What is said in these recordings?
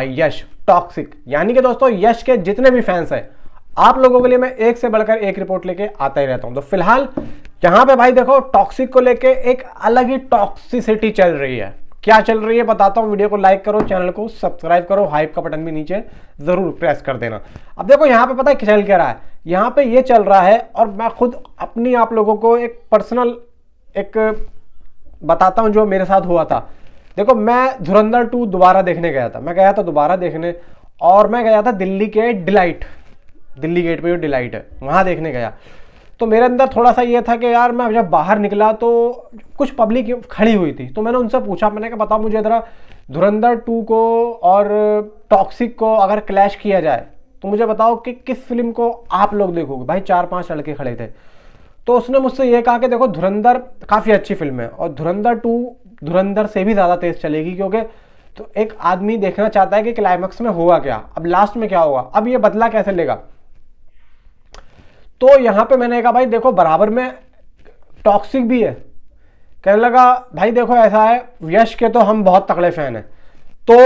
यश toxic, यानी कि दोस्तों यश के जितने भी फैंस हैं, आप लोगों के लिए मैं एक से बढ़कर एक रिपोर्ट लेके आता ही रहता हूं। तो फिलहाल यहां पे भाई देखो टॉक्सिक को लेके एक अलग ही टॉक्सिसिटी चल रही है। क्या चल रही है बताता हूं, वीडियो को लाइक करो, चैनल को सब्सक्राइब करो, हाइप का बटन भी नीचे जरूर प्रेस कर देना। अब देखो यहां पे पता है चल क्या रहा है, यहां पे ये चल रहा है और मैं खुद अपनी आप लोगों को एक पर्सनल एक बताता हूं जो मेरे साथ हुआ था। देखो मैं धुरंधर 2 दोबारा देखने गया था, मैं गया था दोबारा देखने, और मैं गया था दिल्ली के डिलाइट, दिल्ली गेट पे जो डिलाइट है वहां देखने गया। तो मेरे अंदर थोड़ा सा ये था कि यार मैं जब बाहर निकला तो कुछ पब्लिक खड़ी हुई थी, तो मैंने उनसे पूछा, मैंने कहा बताओ मुझे जरा धुरंधर 2 को और टॉक्सिक को अगर क्लैश किया जाए तो मुझे बताओ कि किस फिल्म को आप लोग देखोगे। भाई 4-5 लड़के खड़े थे, तो उसने मुझसे ये कहा कि देखो धुरंधर काफ़ी अच्छी फिल्म है और धुरंधर 2 धुरंधर से भी ज़्यादा तेज चलेगी, क्योंकि तो एक आदमी देखना चाहता है कि क्लाइमैक्स में हुआ क्या, अब लास्ट में क्या होगा, अब ये बदला कैसे लेगा। तो यहां पे मैंने कहा भाई देखो बराबर में टॉक्सिक भी है। कहने लगा भाई देखो ऐसा है, यश के तो हम बहुत तगड़े फैन हैं तो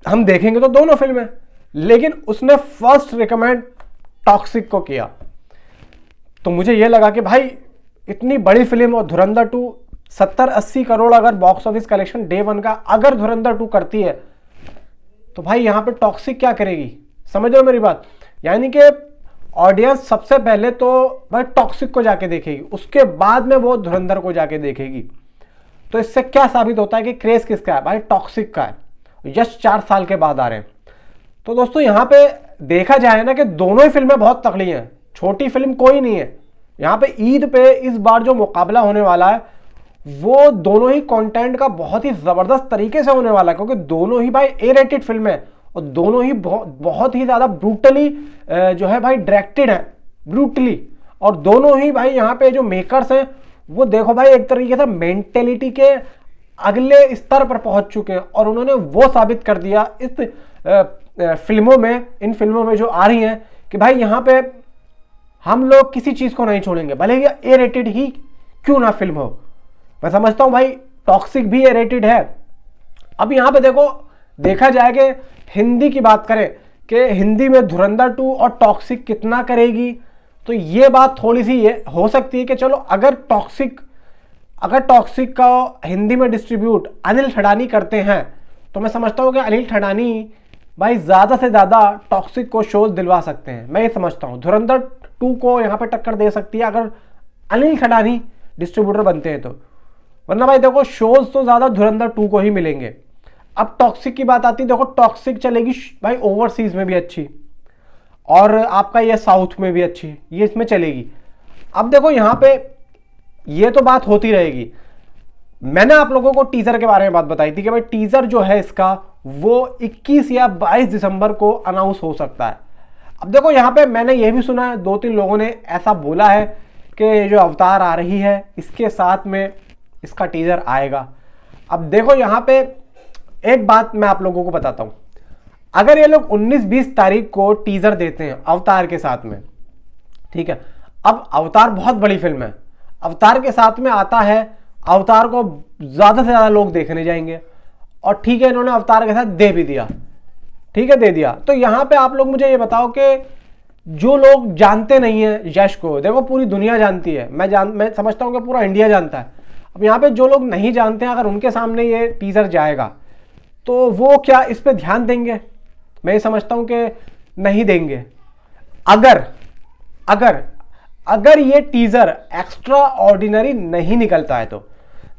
हम देखेंगे तो दोनों फिल्में, लेकिन उसने फर्स्ट रिकमेंड टॉक्सिक को किया। तो मुझे यह लगा कि भाई इतनी बड़ी फिल्म और धुरंधर 2 70-80 करोड़ अगर बॉक्स ऑफिस कलेक्शन डे 1 का अगर धुरंधर 2 करती है तो भाई यहां पे टॉक्सिक क्या करेगी, समझ रहे हो मेरी बात। यानी कि ऑडियंस सबसे पहले तो भाई टॉक्सिक को जाके देखेगी, उसके बाद में वो धुरंधर को जाके देखेगी। तो इससे क्या साबित होता है कि क्रेज किसका है, भाई टॉक्सिक का है। यश 4 साल के बाद आ रहे हैं। तो दोस्तों यहां पे देखा जाए ना कि दोनों ही फिल्में बहुत तगड़ी हैं, छोटी फिल्म कोई नहीं है। यहां पे ईद पे इस बार जो मुकाबला होने वाला है वो दोनों ही कंटेंट का बहुत ही जबरदस्त तरीके से होने वाला है, क्योंकि दोनों ही भाई ए रेटेड फिल्म है और दोनों ही बहुत ही ज्यादा ब्रूटली जो है भाई डायरेक्टेड है, ब्रूटली। और दोनों ही भाई यहाँ पे जो मेकर्स हैं वो देखो भाई एक तरीके से मेंटेलिटी के अगले स्तर पर पहुंच चुके हैं और उन्होंने वो साबित कर दिया इस फिल्मों में, इन फिल्मों में जो आ रही हैं कि भाई यहाँ पे हम लोग किसी चीज को नहीं छोड़ेंगे, भले ही ए रेटेड ही क्यों ना फिल्म हो। मैं समझता हूं भाई टॉक्सिक भी ए रेटेड है। अब यहां पे देखो देखा जाए कि हिंदी की बात करें कि हिंदी में धुरंधर 2 और टॉक्सिक कितना करेगी, तो ये बात थोड़ी सी ये हो सकती है कि चलो अगर टॉक्सिक का हिंदी में डिस्ट्रीब्यूट अनिल ठडानी करते हैं तो मैं समझता हूं कि अनिल ठडानी भाई ज्यादा से ज्यादा टॉक्सिक को शोज दिलवा सकते हैं। मैं ये समझता हूं धुरंधर 2 को यहां पे टक्कर दे सकती है अगर अनिल ठडानी डिस्ट्रीब्यूटर बनते हैं तो, वरना भाई देखो शोज तो ज्यादा धुरंधर 2 को ही मिलेंगे। अब टॉक्सिक की बात आती है, देखो टॉक्सिक चलेगी भाई ओवरसीज में भी अच्छी और आपका ये साउथ में भी अच्छी, ये इसमें चलेगी। अब देखो यहां पे ये तो बात होती रहेगी। मैंने आप लोगों को टीजर के बारे में बात बताई थी कि भाई टीजर जो है इसका वो 21 या 22 दिसंबर को अनाउंस हो सकता है। अब देखो यहां पे मैंने ये भी सुना है, 2-3 लोगों ने ऐसा बोला है कि जो अवतार आ रही है इसके साथ में इसका टीजर आएगा। अब देखो यहां पे एक बात मैं आप लोगों को बताता हूं, अगर ये लोग 19-20 तारीख को टीजर देते हैं अवतार के साथ में, ठीक है, अब अवतार बहुत बड़ी फिल्म है, अवतार के साथ में आता है, अवतार को ज्यादा से ज्यादा लोग देखने जाएंगे और ठीक है इन्होंने अवतार के साथ दे भी दिया, ठीक है दे दिया। तो यहां पे आप लोग मुझे ये बताओ कि जो लोग जानते नहीं है यश को, देखो पूरी दुनिया जानती है, मैं समझता हूं कि पूरा इंडिया जानता है। अब यहाँ पे जो लोग नहीं जानते हैं अगर उनके सामने ये टीजर जाएगा तो वो क्या इस पे ध्यान देंगे, मैं ये समझता हूं कि नहीं देंगे। अगर ये टीजर एक्स्ट्रा ऑर्डिनरी नहीं निकलता है तो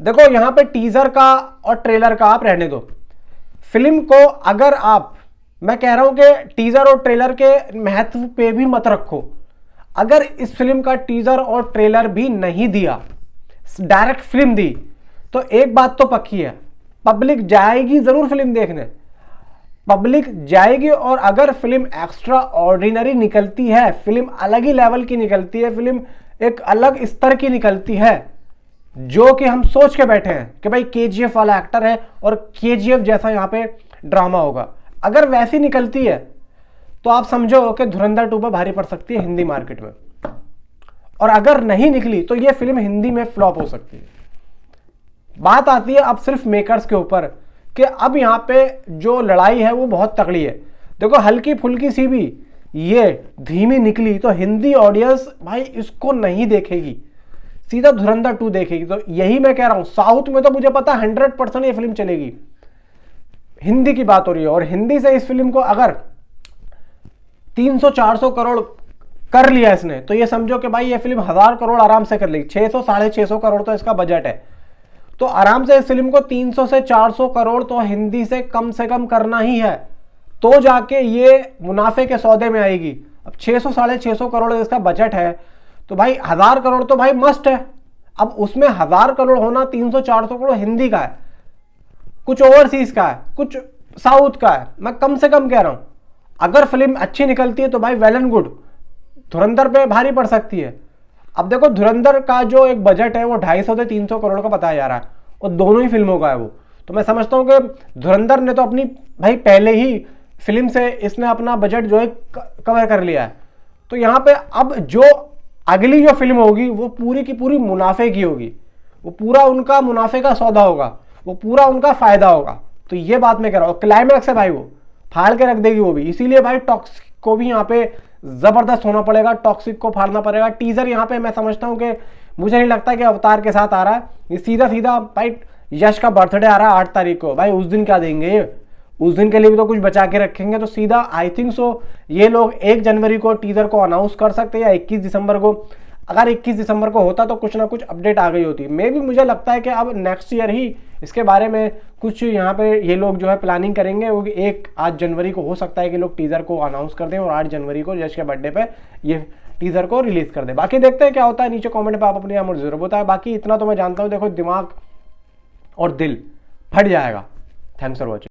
देखो यहां पे टीजर का और ट्रेलर का आप रहने दो, फिल्म को अगर आप, मैं कह रहा हूं कि टीजर और ट्रेलर के महत्व पे भी मत रखो। अगर इस फिल्म का टीजर और ट्रेलर भी नहीं दिया, डायरेक्ट फिल्म दी, तो एक बात तो पक्की है, पब्लिक जाएगी जरूर फिल्म देखने, पब्लिक जाएगी। और अगर फिल्म एक्स्ट्रा ऑर्डिनरी निकलती है, फिल्म अलग ही लेवल की निकलती है, फिल्म एक अलग स्तर की निकलती है, जो कि हम सोच के बैठे हैं कि भाई केजीएफ वाला एक्टर है और केजीएफ जैसा यहां पे ड्रामा होगा, अगर वैसी निकलती है तो आप समझो कि धुरंधर 2 पर भारी पड़ सकती है हिंदी मार्केट में। और अगर नहीं निकली तो यह फिल्म हिंदी में फ्लॉप हो सकती है। बात आती है अब सिर्फ मेकर्स के ऊपर कि अब यहाँ पे जो लड़ाई है वो बहुत तगड़ी है। देखो हल्की फुल्की सी भी ये धीमी निकली तो हिंदी ऑडियंस भाई इसको नहीं देखेगी, सीधा धुरंधर 2 देखेगी। तो यही मैं कह रहा हूं, साउथ में तो मुझे पता 100% ये फिल्म चलेगी। हिंदी की बात हो रही है और हिंदी से इस फिल्म को अगर 300-400 करोड़ कर लिया इसने तो ये समझो कि भाई ये फिल्म 1000 करोड़ आराम से कर लेगी। 600-650 करोड़ तो इसका बजट है, तो आराम से इस फिल्म को 300 से 400 करोड़ तो हिंदी से कम करना ही है, तो जाके ये मुनाफे के सौदे में आएगी। अब 600-650 करोड़ इसका बजट है तो भाई 1000 करोड़ तो भाई मस्ट है। अब उसमें 1000 करोड़ होना 300-400 करोड़ हिंदी का है, कुछ ओवरसीज का है, कुछ साउथ का है। मैं कम से कम कह रहा हूं, अगर फिल्म अच्छी निकलती है तो भाई वेल एंड गुड, धुरंधर पे भारी पड़ सकती है। अब देखो धुरंधर का जो एक बजट है वो 250 से 300 करोड़ का बताया जा रहा है और दोनों ही फिल्मों का है वो। तो मैं समझता हूं कि धुरंधर ने तो अपनी भाई पहले ही फिल्म से इसने अपना बजट जो है कवर कर लिया है। तो यहां पे अब जो अगली जो फिल्म होगी वो पूरी की पूरी मुनाफे की होगी, वो पूरा उनका मुनाफे का सौदा होगा, वो पूरा उनका फायदा होगा। तो ये बात मैं कह रहा हूं, क्लाइमैक्स है भाई वो फाड़ के रख देगी वो भी। इसीलिए भाई टॉक्सिक को भी यहाँ पे जबरदस्त होना पड़ेगा, टॉक्सिक को फाड़ना पड़ेगा। टीजर यहाँ पे मैं समझता हूँ कि मुझे नहीं लगता कि अवतार के साथ आ रहा है, ये सीधा सीधा भाई यश का बर्थडे आ रहा है 8 तारीख को, भाई उस दिन क्या देंगे ये, उस दिन के लिए भी तो कुछ बचा के रखेंगे। तो सीधा आई थिंक सो ये लोग 1 जनवरी को टीजर को अनाउंस कर सकते हैं या 21 दिसंबर को। अगर 21 दिसंबर को होता तो कुछ ना कुछ अपडेट आ गई होती। मे भी मुझे लगता है कि अब नेक्स्ट ईयर ही इसके बारे में कुछ यहाँ पे ये लोग जो है प्लानिंग करेंगे, वो 8 जनवरी को हो सकता है कि लोग टीजर को अनाउंस कर दें और 8 जनवरी को यश के बर्थडे पे ये टीजर को रिलीज कर दे। बाकी देखते हैं क्या होता है, नीचे कमेंट पे आप अपनी अमर जरूर बताएं। बाकी इतना तो मैं जानता हूँ, देखो दिमाग और दिल फट जाएगा। Thanks for watching.